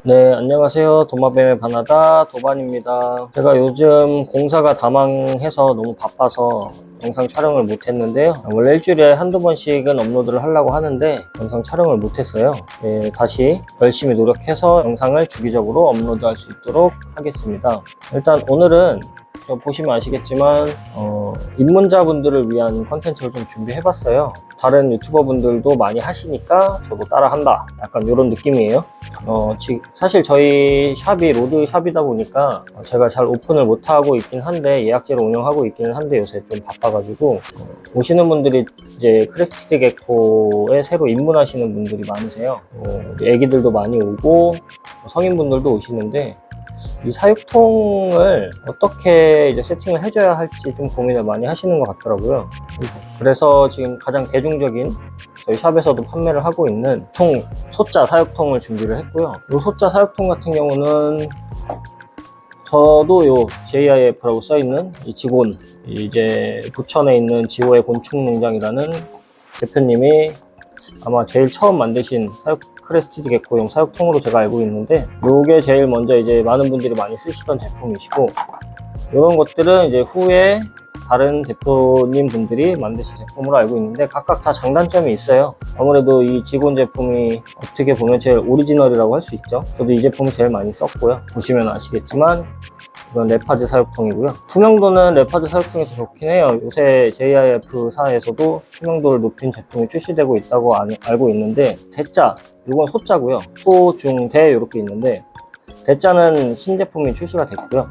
네, 안녕하세요. 도마뱀의 바나다 도반입니다. 제가 요즘 공사가 다망해서 너무 바빠서 영상 촬영을 못했는데요. 원래 일주일에 한두 번씩은 업로드를 하려고 하는데 영상 촬영을 못했어요. 네, 다시 열심히 노력해서 영상을 주기적으로 업로드할 수 있도록 하겠습니다. 일단 오늘은 보시면 아시겠지만 입문자분들을 위한 컨텐츠를 좀 준비해봤어요. 다른 유튜버 분들도 많이 하시니까 저도 따라한다, 약간 이런 느낌이에요. 사실 저희 샵이 로드샵이다 보니까 제가 잘 오픈을 못하고 있긴 한데, 예약제로 운영하고 있기는 한데 요새 좀 바빠가지고 오시는 분들이 이제 크레스티드 게코에 새로 입문하시는 분들이 많으세요. 애기들도 많이 오고 성인분들도 오시는데, 이 사육통을 어떻게 이제 세팅을 해줘야 할지 좀 고민을 많이 하시는 것 같더라고요. 그래서 지금 가장 대중적인, 저희 샵에서도 판매를 하고 있는 소자 사육통을 준비를 했고요. 이 소자 사육통 같은 경우는 저도 요 JIF라고 써있는 이 직원, 이제 부천에 있는 지호의 곤충농장이라는 대표님이 아마 제일 처음 만드신 크레스티드 게코용 사육통으로 제가 알고 있는데, 요게 제일 먼저 이제 많은 분들이 많이 쓰시던 제품이시고, 이런 것들은 이제 후에 다른 대표님 분들이 만드신 제품으로 알고 있는데, 각각 다 장단점이 있어요. 아무래도 이 직원 제품이 어떻게 보면 제일 오리지널이라고 할 수 있죠. 저도 이 제품을 제일 많이 썼고요. 보시면 아시겠지만 이건 레파즈 사육통이고요. 투명도는 레파즈 사육통이 더 좋긴 해요. 요새 JIF사에서도 투명도를 높인 제품이 출시되고 있다고 알고 있는데, 대자, 이건 소자고요. 소, 중, 대 이렇게 있는데, 대자는 신제품이 출시가 됐고요.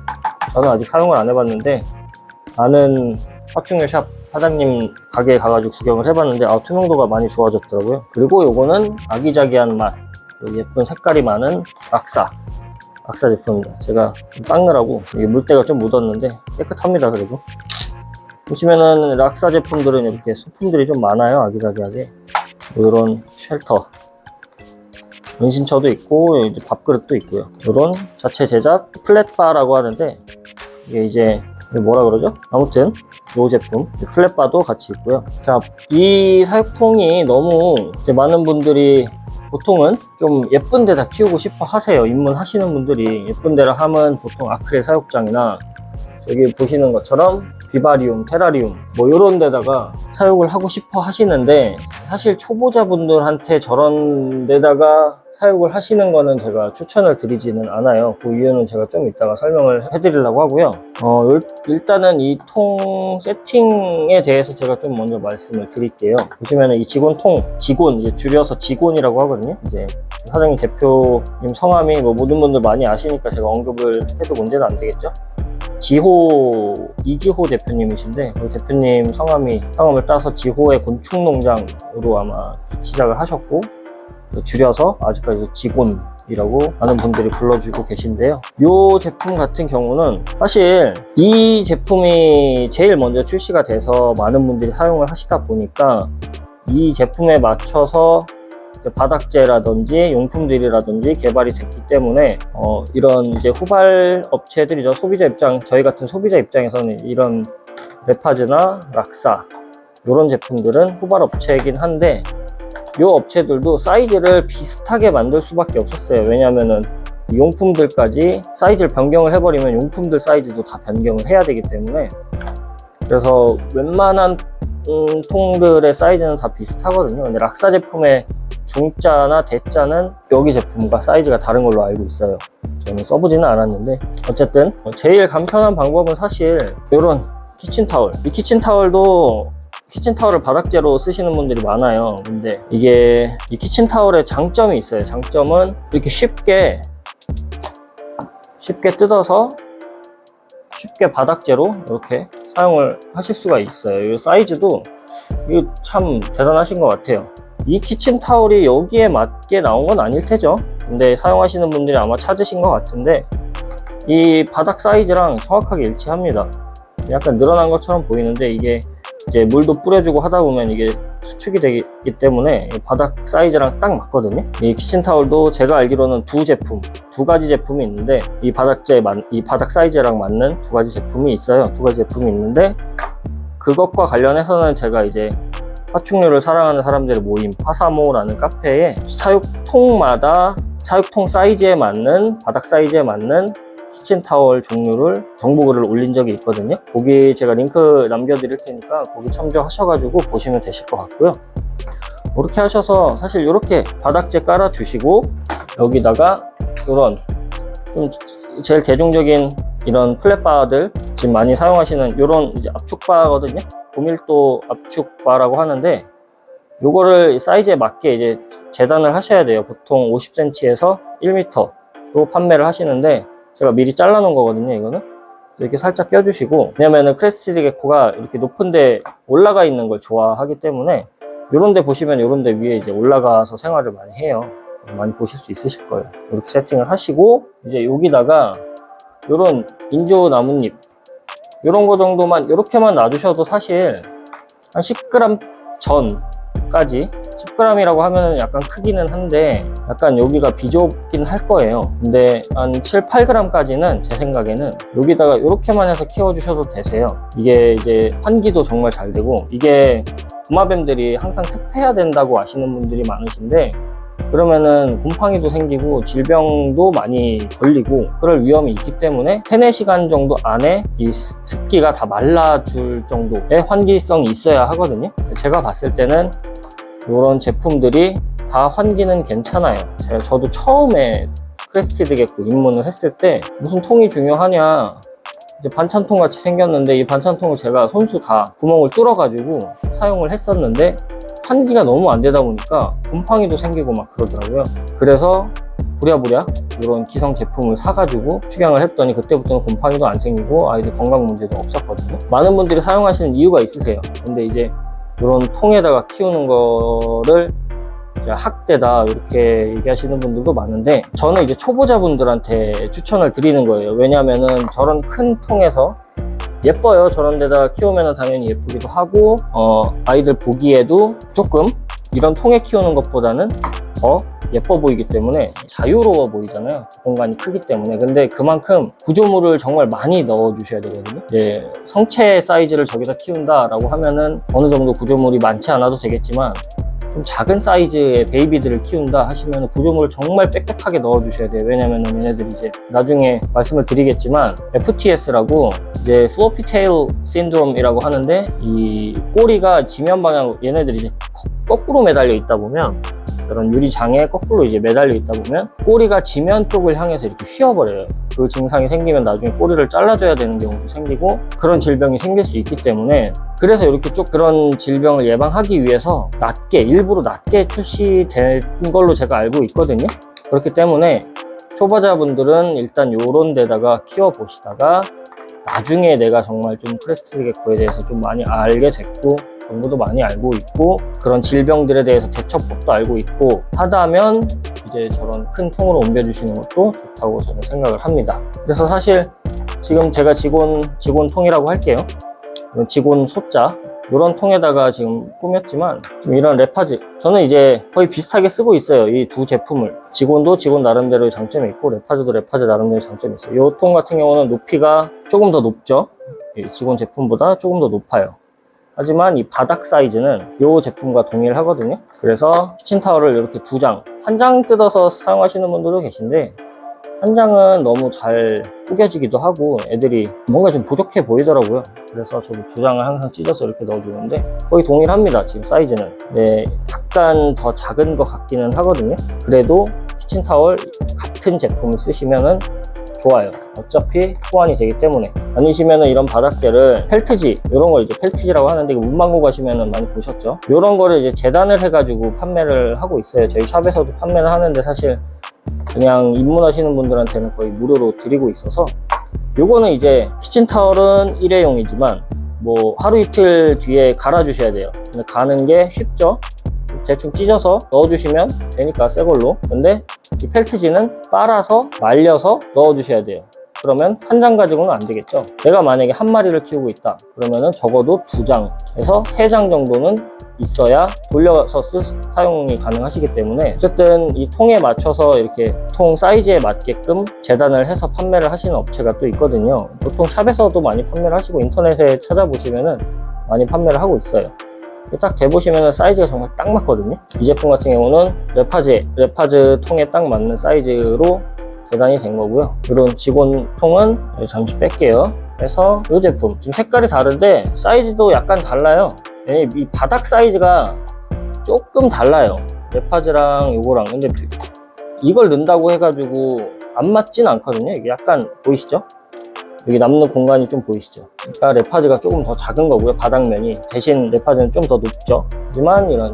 저는 아직 사용을 안 해봤는데, 아는 파충류 샵 사장님 가게에 가가지고 구경을 해봤는데 투명도가 많이 좋아졌더라고요. 그리고 요거는 아기자기한 맛, 예쁜 색깔이 많은 락사 제품입니다. 제가 닦느라고 이게 물때가 좀 묻었는데 깨끗합니다. 그래도 보시면은 락사 제품들은 이렇게 소품들이 좀 많아요. 아기자기하게 이런 쉘터, 은신처도 있고 이제 밥그릇도 있고요. 이런 자체 제작 플랫바라고 하는데, 이게 이제 뭐라 그러죠? 아무튼 이 제품 플랫바도 같이 있고요. 자, 이 사육통이 너무 이제 많은 분들이 보통은 좀 예쁜 데다 키우고 싶어 하세요. 입문하시는 분들이 예쁜 데라 하면 보통 아크릴 사육장이나 여기 보시는 것처럼 비바리움, 테라리움 뭐 이런 데다가 사육을 하고 싶어 하시는데, 사실 초보자분들한테 저런 데다가 사육을 하시는 거는 제가 추천을 드리지는 않아요. 그 이유는 제가 좀 이따가 설명을 해드리려고 하고요. 일단은 이 통 세팅에 대해서 제가 좀 먼저 말씀을 드릴게요. 보시면은 이 직원, 이제 줄여서 직원이라고 하거든요. 이제 사장님 대표님 성함이 뭐 모든 분들 많이 아시니까 제가 언급을 해도 문제는 안 되겠죠. 이지호 대표님이신데, 그 대표님 성함을 따서 지호의 곤충농장으로 아마 시작을 하셨고, 줄여서 아직까지도 직원이라고 많은 분들이 불러주고 계신데요. 이 제품 같은 경우는 사실 이 제품이 제일 먼저 출시가 돼서 많은 분들이 사용을 하시다 보니까 이 제품에 맞춰서 바닥재라든지 용품들이라든지 개발이 됐기 때문에 이런 이제 후발 업체들이죠. 저희 같은 소비자 입장에서는 이런 레파즈나 락사 이런 제품들은 후발 업체이긴 한데, 이 업체들도 사이즈를 비슷하게 만들 수밖에 없었어요. 왜냐하면은 용품들까지 사이즈를 변경을 해버리면 용품들 사이즈도 다 변경을 해야 되기 때문에, 그래서 웬만한 통들의 사이즈는 다 비슷하거든요. 근데 락사 제품의 중자나 대자는 여기 제품과 사이즈가 다른 걸로 알고 있어요. 저는 써보지는 않았는데, 어쨌든 제일 간편한 방법은 사실 이런 키친타월. 이 키친타월을 바닥재로 쓰시는 분들이 많아요. 근데 이게 이 키친타월의 장점이 있어요. 장점은 이렇게 쉽게 뜯어서 쉽게 바닥재로 이렇게 사용을 하실 수가 있어요. 이 사이즈도 이거 참 대단하신 것 같아요. 이 키친타월이 여기에 맞게 나온 건 아닐 테죠. 근데 사용하시는 분들이 아마 찾으신 것 같은데, 이 바닥 사이즈랑 정확하게 일치합니다. 약간 늘어난 것처럼 보이는데, 이게 이제 물도 뿌려주고 하다 보면 이게 수축이 되기 때문에 바닥 사이즈랑 딱 맞거든요. 이 키친타월도 제가 알기로는 두 가지 제품이 있는데, 이 바닥 사이즈랑 맞는 두 가지 제품이 있어요. 두 가지 제품이 있는데, 그것과 관련해서는 제가 이제 파충류를 사랑하는 사람들의 모임 파사모라는 카페에 사육통마다 사육통 사이즈에 맞는, 바닥 사이즈에 맞는 키친타월 종류를 정보글을 올린 적이 있거든요. 거기 제가 링크 남겨드릴 테니까 거기 참조하셔가지고 보시면 되실 것 같고요. 이렇게 하셔서 사실 이렇게 바닥재 깔아주시고 여기다가 이런 좀 제일 대중적인 이런 플랫바들, 지금 많이 사용하시는 이런 이제 압축바거든요. 고밀도 압축바라고 하는데 요거를 사이즈에 맞게 이제 재단을 하셔야 돼요. 보통 50cm에서 1m로 판매를 하시는데 제가 미리 잘라 놓은 거거든요. 이거는 이렇게 살짝 껴주시고, 왜냐면은 크레스티드 게코가 이렇게 높은데 올라가 있는 걸 좋아하기 때문에 요런데 보시면 요런데 위에 이제 올라가서 생활을 많이 해요. 많이 보실 수 있으실 거예요. 이렇게 세팅을 하시고 이제 여기다가 요런 인조 나뭇잎 요런 거 정도만 이렇게만 놔주셔도 사실 한 10g 전까지, 10g이라고 하면 약간 크기는 한데 약간 여기가 비좁긴 할 거예요. 근데 한 7, 8g까지는 제 생각에는 여기다가 이렇게만 해서 키워주셔도 되세요. 이게 이제 환기도 정말 잘 되고, 이게 도마뱀들이 항상 습해야 된다고 아시는 분들이 많으신데 그러면은 곰팡이도 생기고 질병도 많이 걸리고 그럴 위험이 있기 때문에 3, 4시간 정도 안에 이 습기가 다 말라줄 정도의 환기성이 있어야 하거든요. 제가 봤을 때는 이런 제품들이 다 환기는 괜찮아요. 저도 처음에 크레스티드 게코 입문을 했을 때 무슨 통이 중요하냐, 이제 반찬통 같이 생겼는데 이 반찬통을 제가 손수 다 구멍을 뚫어 가지고 사용을 했었는데 환기가 너무 안 되다 보니까 곰팡이도 생기고 막 그러더라고요. 그래서 부랴부랴 이런 기성 제품을 사가지고 축양을 했더니 그때부터는 곰팡이도 안 생기고 아이들 건강 문제도 없었거든요. 많은 분들이 사용하시는 이유가 있으세요. 근데 이제 이런 통에다가 키우는 거를 학대다 이렇게 얘기하시는 분들도 많은데 저는 이제 초보자분들한테 추천을 드리는 거예요. 왜냐면은 저런 큰 통에서 예뻐요. 저런 데다 키우면 당연히 예쁘기도 하고 아이들 보기에도 조금 이런 통에 키우는 것보다는 더 예뻐 보이기 때문에 자유로워 보이잖아요. 공간이 크기 때문에. 근데 그만큼 구조물을 정말 많이 넣어 주셔야 되거든요. 이제 성체 사이즈를 저기다 키운다 라고 하면은 어느 정도 구조물이 많지 않아도 되겠지만 좀 작은 사이즈의 베이비들을 키운다 하시면 구조물을 정말 빽빽하게 넣어 주셔야 돼요. 왜냐면 얘네들이 이제 나중에 말씀을 드리겠지만 FTS라고 이제 플로피 테일 신드롬이라고 하는데 이 꼬리가 지면 방향으로, 얘네들이 이제 거꾸로 매달려 있다 보면, 그런 유리장에 거꾸로 이제 매달려 있다 보면 꼬리가 지면 쪽을 향해서 이렇게 휘어버려요. 그 증상이 생기면 나중에 꼬리를 잘라줘야 되는 경우도 생기고 그런 질병이 생길 수 있기 때문에, 그래서 이렇게 쭉 그런 질병을 예방하기 위해서 낮게, 일부러 낮게 출시된 걸로 제가 알고 있거든요. 그렇기 때문에 초보자분들은 일단 요런 데다가 키워보시다가 나중에 내가 정말 좀 크레스티드 게코에 대해서 좀 많이 알게 됐고 정보도 많이 알고 있고 그런 질병들에 대해서 대처법도 알고 있고 하다면 이제 저런 큰 통으로 옮겨주시는 것도 좋다고 저는 생각을 합니다. 그래서 사실 지금 제가 직원 통이라고 할게요. 직원 소자 이런 통에다가 지금 꾸몄지만 지금 이런 레파즈, 저는 이제 거의 비슷하게 쓰고 있어요. 이 두 제품을. 직원도 직원 나름대로의 장점이 있고 레파즈도 레파즈 나름대로의 장점이 있어요. 이 통 같은 경우는 높이가 조금 더 높죠. 이 직원 제품보다 조금 더 높아요. 하지만 이 바닥 사이즈는 이 제품과 동일하거든요. 그래서 키친타월을 이렇게 2장, 한 장 뜯어서 사용하시는 분들도 계신데 한 장은 너무 잘 구겨지기도 하고 애들이 뭔가 좀 부족해 보이더라고요. 그래서 저도 2장을 항상 찢어서 이렇게 넣어주는데 거의 동일합니다. 지금 사이즈는. 네, 약간 더 작은 것 같기는 하거든요. 그래도 키친타월 같은 제품을 쓰시면은 좋아요. 어차피 호환이 되기 때문에. 아니시면은 이런 바닥재를 펠트지, 이런 걸 이제 펠트지라고 하는데 문방구 가시면은 많이 보셨죠? 이런 거를 이제 재단을 해가지고 판매를 하고 있어요. 저희 샵에서도 판매를 하는데 사실 그냥 입문하시는 분들한테는 거의 무료로 드리고 있어서, 요거는 이제 키친타월은 일회용이지만 뭐 하루 이틀 뒤에 갈아주셔야 돼요. 근데 가는 게 쉽죠? 대충 찢어서 넣어주시면 되니까 새 걸로. 근데 이 펠트지는 빨아서 말려서 넣어주셔야 돼요. 그러면 한 장 가지고는 안 되겠죠. 내가 만약에 한 마리를 키우고 있다 그러면은 적어도 2장에서 3장 정도는 있어야 돌려서 사용이 가능하시기 때문에, 어쨌든 이 통에 맞춰서 이렇게 통 사이즈에 맞게끔 재단을 해서 판매를 하시는 업체가 또 있거든요. 보통 샵에서도 많이 판매를 하시고 인터넷에 찾아보시면은 많이 판매를 하고 있어요. 딱 대보시면 사이즈가 정말 딱 맞거든요. 이 제품 같은 경우는 레파즈 통에 딱 맞는 사이즈로 재단이 된 거고요. 이런 직원 통은 잠시 뺄게요. 그래서 이 제품 지금 색깔이 다른데 사이즈도 약간 달라요. 이 바닥 사이즈가 조금 달라요. 레파즈랑 요거랑. 근데 이걸 넣는다고 해가지고 안 맞진 않거든요. 이게 약간 보이시죠? 여기 남는 공간이 좀 보이시죠? 그러니까 레파즈가 조금 더 작은 거고요. 바닥면이. 대신 레파즈는 좀 더 높죠. 하지만 이런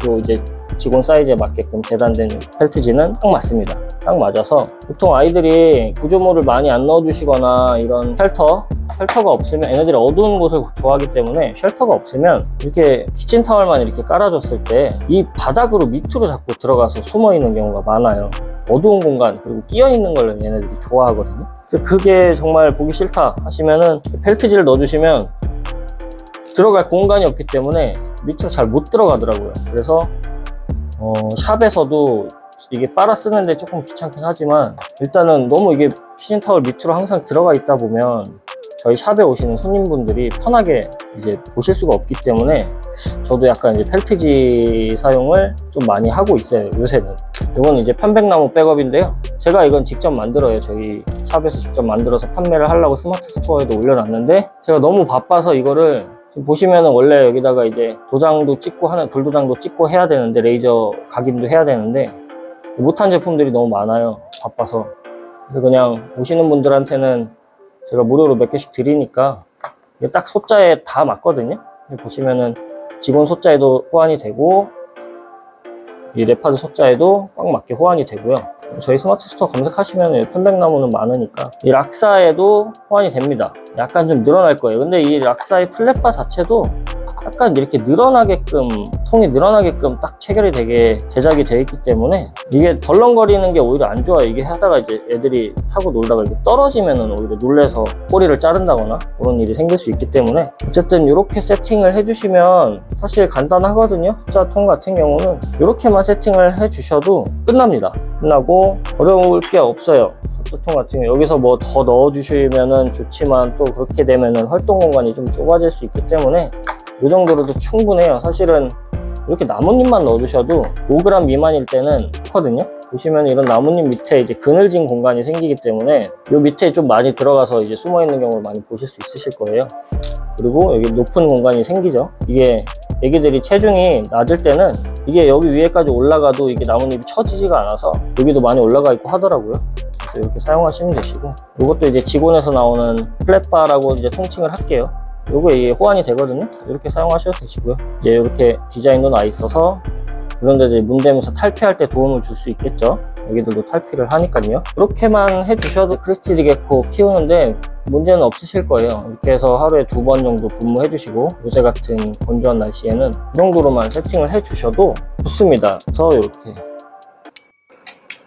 요 이제 직원 사이즈에 맞게끔 재단된 펠트지는 딱 맞습니다. 딱 맞아서 보통 아이들이 구조물을 많이 안 넣어주시거나 이런 쉘터가 없으면, 얘네들이 어두운 곳을 좋아하기 때문에 쉘터가 없으면 이렇게 키친타월만 이렇게 깔아줬을 때 이 바닥으로 밑으로 자꾸 들어가서 숨어 있는 경우가 많아요. 어두운 공간, 그리고 끼어 있는 걸 얘네들이 좋아하거든요. 그래서 그게 정말 보기 싫다 하시면은 펠트지를 넣어주시면 들어갈 공간이 없기 때문에 밑으로 잘 못 들어가더라고요. 그래서 샵에서도 이게 빨아 쓰는데 조금 귀찮긴 하지만, 일단은 너무 이게 키친타월 밑으로 항상 들어가 있다 보면 저희 샵에 오시는 손님분들이 편하게 이제 보실 수가 없기 때문에 저도 약간 이제 펠트지 사용을 좀 많이 하고 있어요, 요새는. 이건 이제 편백나무 백업인데요. 제가 이건 직접 만들어요. 저희 샵에서 직접 만들어서 판매를 하려고 스마트 스토어에도 올려놨는데, 제가 너무 바빠서 이거를 지금 보시면은 원래 여기다가 이제 도장도 찍고 불도장도 찍고 해야 되는데, 레이저 각인도 해야 되는데 못한 제품들이 너무 많아요, 바빠서. 그래서 그냥 오시는 분들한테는 제가 무료로 몇 개씩 드리니까 이게 딱 소자에 다 맞거든요. 보시면은 직원 소자에도 호환이 되고, 이 레파드 소자에도 꽉 맞게 호환이 되고요. 저희 스마트 스토어 검색하시면 편백나무는 많으니까 이 락사에도 호환이 됩니다. 약간 좀 늘어날 거예요. 근데 이 락사의 플랫바 자체도 약간 이렇게 늘어나게끔, 통이 늘어나게끔 딱 체결이 되게 제작이 되어 있기 때문에 이게 덜렁거리는 게 오히려 안 좋아요. 이게 하다가 이제 애들이 타고 놀다가 이렇게 떨어지면은 오히려 놀래서 꼬리를 자른다거나 그런 일이 생길 수 있기 때문에, 어쨌든 이렇게 세팅을 해주시면 사실 간단하거든요. 숫자통 같은 경우는 이렇게만 세팅을 해주셔도 끝납니다. 끝나고 어려울 게 없어요. 숫자통 같은 경우 여기서 뭐 더 넣어주시면은 좋지만, 또 그렇게 되면은 활동 공간이 좀 좁아질 수 있기 때문에 이 정도로도 충분해요. 사실은 이렇게 나뭇잎만 넣어두셔도 5g 미만일 때는 좋거든요. 보시면 이런 나뭇잎 밑에 이제 그늘진 공간이 생기기 때문에 이 밑에 좀 많이 들어가서 이제 숨어 있는 경우를 많이 보실 수 있으실 거예요. 그리고 여기 높은 공간이 생기죠. 이게 애기들이 체중이 낮을 때는 이게 여기 위에까지 올라가도 이게 나뭇잎이 처지지가 않아서 여기도 많이 올라가 있고 하더라고요. 그래서 이렇게 사용하시면 되시고, 이것도 이제 직원에서 나오는 플랫바라고 이제 통칭을 할게요. 요거 이게 호환이 되거든요. 이렇게 사용하셔도 되시고요. 이제 이렇게 디자인도 나 있어서 그런데 이제 문대면서 탈피할 때 도움을 줄 수 있겠죠. 여기들도 탈피를 하니까요. 이렇게만 해주셔도 크리스티드 게코 키우는데 문제는 없으실 거예요. 이렇게 해서 하루에 2번 정도 분무해 주시고, 요새 같은 건조한 날씨에는 이 정도로만 세팅을 해 주셔도 좋습니다.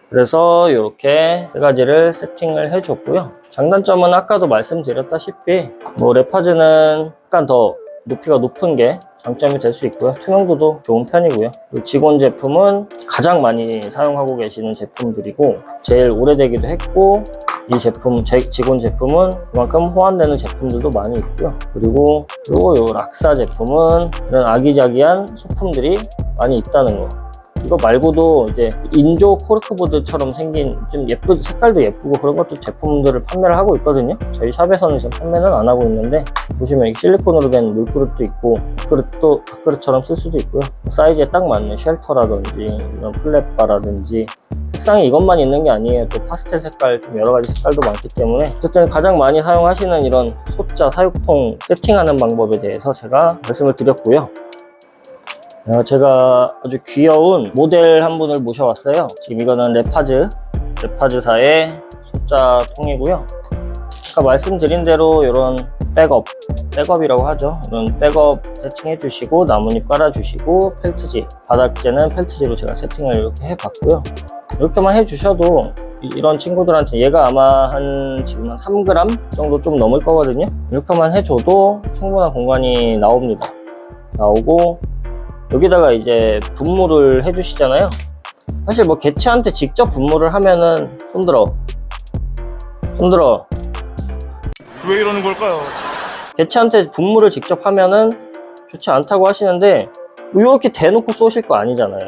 그래서 이렇게 3가지를 세팅을 해 줬고요. 장단점은 아까도 말씀드렸다시피 뭐 레파즈는 약간 더 높이가 높은 게 장점이 될 수 있고요. 투명도도 좋은 편이고요. 직원 제품은 가장 많이 사용하고 계시는 제품들이고 제일 오래되기도 했고, 이 제품, 직원 제품은 그만큼 호환되는 제품들도 많이 있고요. 그리고 요 락사 제품은 이런 아기자기한 소품들이 많이 있다는 거. 이거 말고도 이제 인조 코르크보드처럼 생긴 좀 색깔도 예쁘고 그런 것도 제품들을 판매를 하고 있거든요. 저희 샵에서는 지금 판매는 안 하고 있는데, 보시면 실리콘으로 된 물그릇도 있고, 그릇도 밥그릇처럼 쓸 수도 있고요. 사이즈에 딱 맞는 쉘터라든지 이런 플랫바라든지, 색상이 이것만 있는 게 아니에요. 또 파스텔 색깔, 좀 여러 가지 색깔도 많기 때문에, 어쨌든 가장 많이 사용하시는 이런 소자 사육통 세팅하는 방법에 대해서 제가 말씀을 드렸고요. 제가 아주 귀여운 모델 한 분을 모셔왔어요. 지금 이거는 레파즈사의 소자 통이고요. 아까 말씀드린 대로 이런 백업이라고 하죠. 이런 백업 세팅해 주시고, 나뭇잎 깔아 주시고, 펠트지, 바닥재는 펠트지로 제가 세팅을 이렇게 해봤고요. 이렇게만 해 주셔도 이런 친구들한테, 얘가 아마 지금 한 3g 정도 좀 넘을 거거든요. 이렇게만 해줘도 충분한 공간이 나오고, 여기다가 이제 분무를 해주시잖아요. 사실 뭐 개체한테 직접 분무를 하면은 손들어 왜 이러는 걸까요? 개체한테 분무를 직접 하면은 좋지 않다고 하시는데 뭐 이렇게 대놓고 쏘실 거 아니잖아요.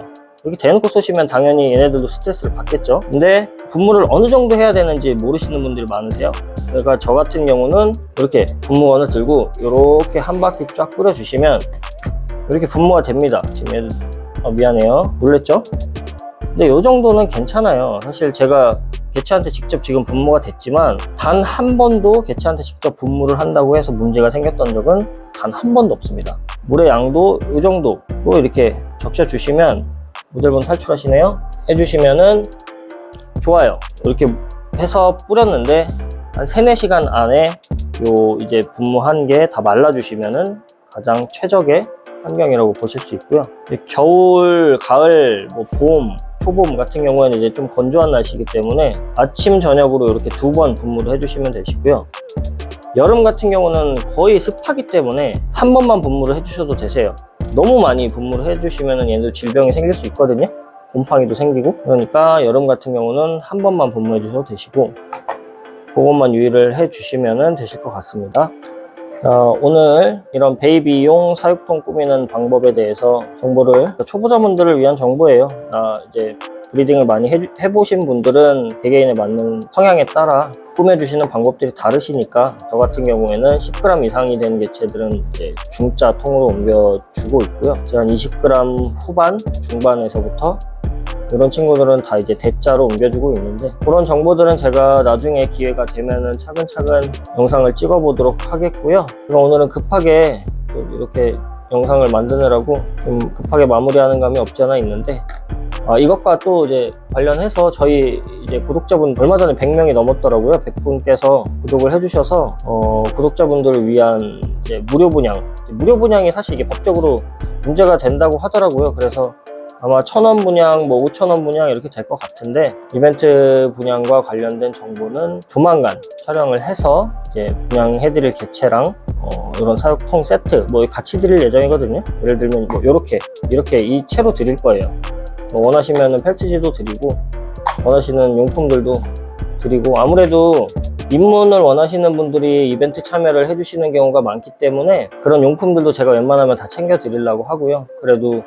이렇게 대놓고 쏘시면 당연히 얘네들도 스트레스를 받겠죠. 근데 분무를 어느 정도 해야 되는지 모르시는 분들이 많으세요. 그러니까 저 같은 경우는 이렇게 분무건을 들고 이렇게 한 바퀴 쫙 뿌려주시면 이렇게 분무가 됩니다. 지금 얘들 미안해요, 놀랬죠? 근데 이 정도는 괜찮아요. 사실 제가 개체한테 직접 지금 분무가 됐지만 단 한 번도 개체한테 직접 분무를 한다고 해서 문제가 생겼던 적은 단 한 번도 없습니다. 물의 양도 이 정도로 이렇게 적셔주시면 모델분 탈출하시네요. 해주시면은 좋아요. 이렇게 해서 뿌렸는데 한 3-4시간 안에 요 이제 분무한 게 다 말라주시면은 가장 최적의 환경이라고 보실 수 있고요. 겨울, 가을, 뭐 봄, 초봄 같은 경우에는 이제 좀 건조한 날씨이기 때문에 아침, 저녁으로 이렇게 2번 분무를 해주시면 되시고요. 여름 같은 경우는 거의 습하기 때문에 한 번만 분무를 해주셔도 되세요. 너무 많이 분무를 해주시면 얘도 질병이 생길 수 있거든요. 곰팡이도 생기고. 그러니까 여름 같은 경우는 한 번만 분무해 주셔도 되시고 그것만 유의를 해주시면 되실 것 같습니다. 오늘 이런 베이비용 사육통 꾸미는 방법에 대해서 정보를, 초보자분들을 위한 정보예요. 이제 브리딩을 많이 해보신 분들은 개개인에 맞는 성향에 따라 꾸며주시는 방법들이 다르시니까 저 같은 경우에는 10g 이상이 되는 개체들은 이제 중자 통으로 옮겨주고 있고요. 한 20g 후반, 중반에서부터 이런 친구들은 다 이제 대자로 옮겨주고 있는데 그런 정보들은 제가 나중에 기회가 되면은 차근차근 영상을 찍어 보도록 하겠고요. 오늘은 급하게 이렇게 영상을 만드느라고 좀 급하게 마무리하는 감이 없지 않아 있는데 이것과 또 이제 관련해서 저희 이제 구독자분 얼마 전에 100명이 넘었더라고요. 100분께서 구독을 해주셔서 구독자분들을 위한 이제 무료 분양이 사실 이게 법적으로 문제가 된다고 하더라고요. 그래서 아마 1,000원 분양, 뭐 5,000원 분양 이렇게 될 것 같은데 이벤트 분양과 관련된 정보는 조만간 촬영을 해서 이제 분양해드릴 개체랑 이런 사육통 세트 뭐 같이 드릴 예정이거든요. 예를 들면 뭐 이렇게 이 채로 드릴 거예요. 뭐 원하시면은 펠트지도 드리고 원하시는 용품들도 드리고 아무래도 입문을 원하시는 분들이 이벤트 참여를 해주시는 경우가 많기 때문에 그런 용품들도 제가 웬만하면 다 챙겨 드리려고 하고요. 그래도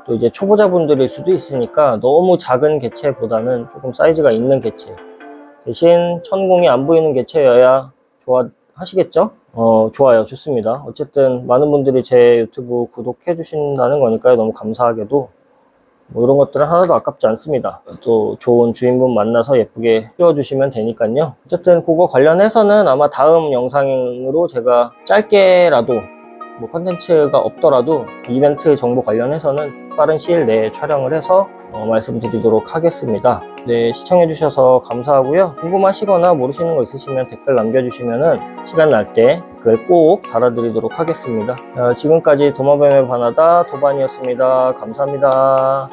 또 이제 초보자분들일 수도 있으니까 너무 작은 개체보다는 조금 사이즈가 있는 개체 대신 천공이 안 보이는 개체여야 좋아하시겠죠? 좋아요. 좋습니다. 어쨌든 많은 분들이 제 유튜브 구독해 주신다는 거니까요. 너무 감사하게도 뭐 이런 것들은 하나도 아깝지 않습니다. 또 좋은 주인분 만나서 예쁘게 키워주시면 되니까요. 어쨌든 그거 관련해서는 아마 다음 영상으로 제가 짧게라도 뭐 컨텐츠가 없더라도 이벤트 정보 관련해서는 빠른 시일 내에 촬영을 해서 말씀드리도록 하겠습니다. 네, 시청해주셔서 감사하고요. 궁금하시거나 모르시는 거 있으시면 댓글 남겨주시면은 시간 날 때 댓글 꼭 달아드리도록 하겠습니다. 지금까지 도마뱀의 바나다 도반이었습니다. 감사합니다.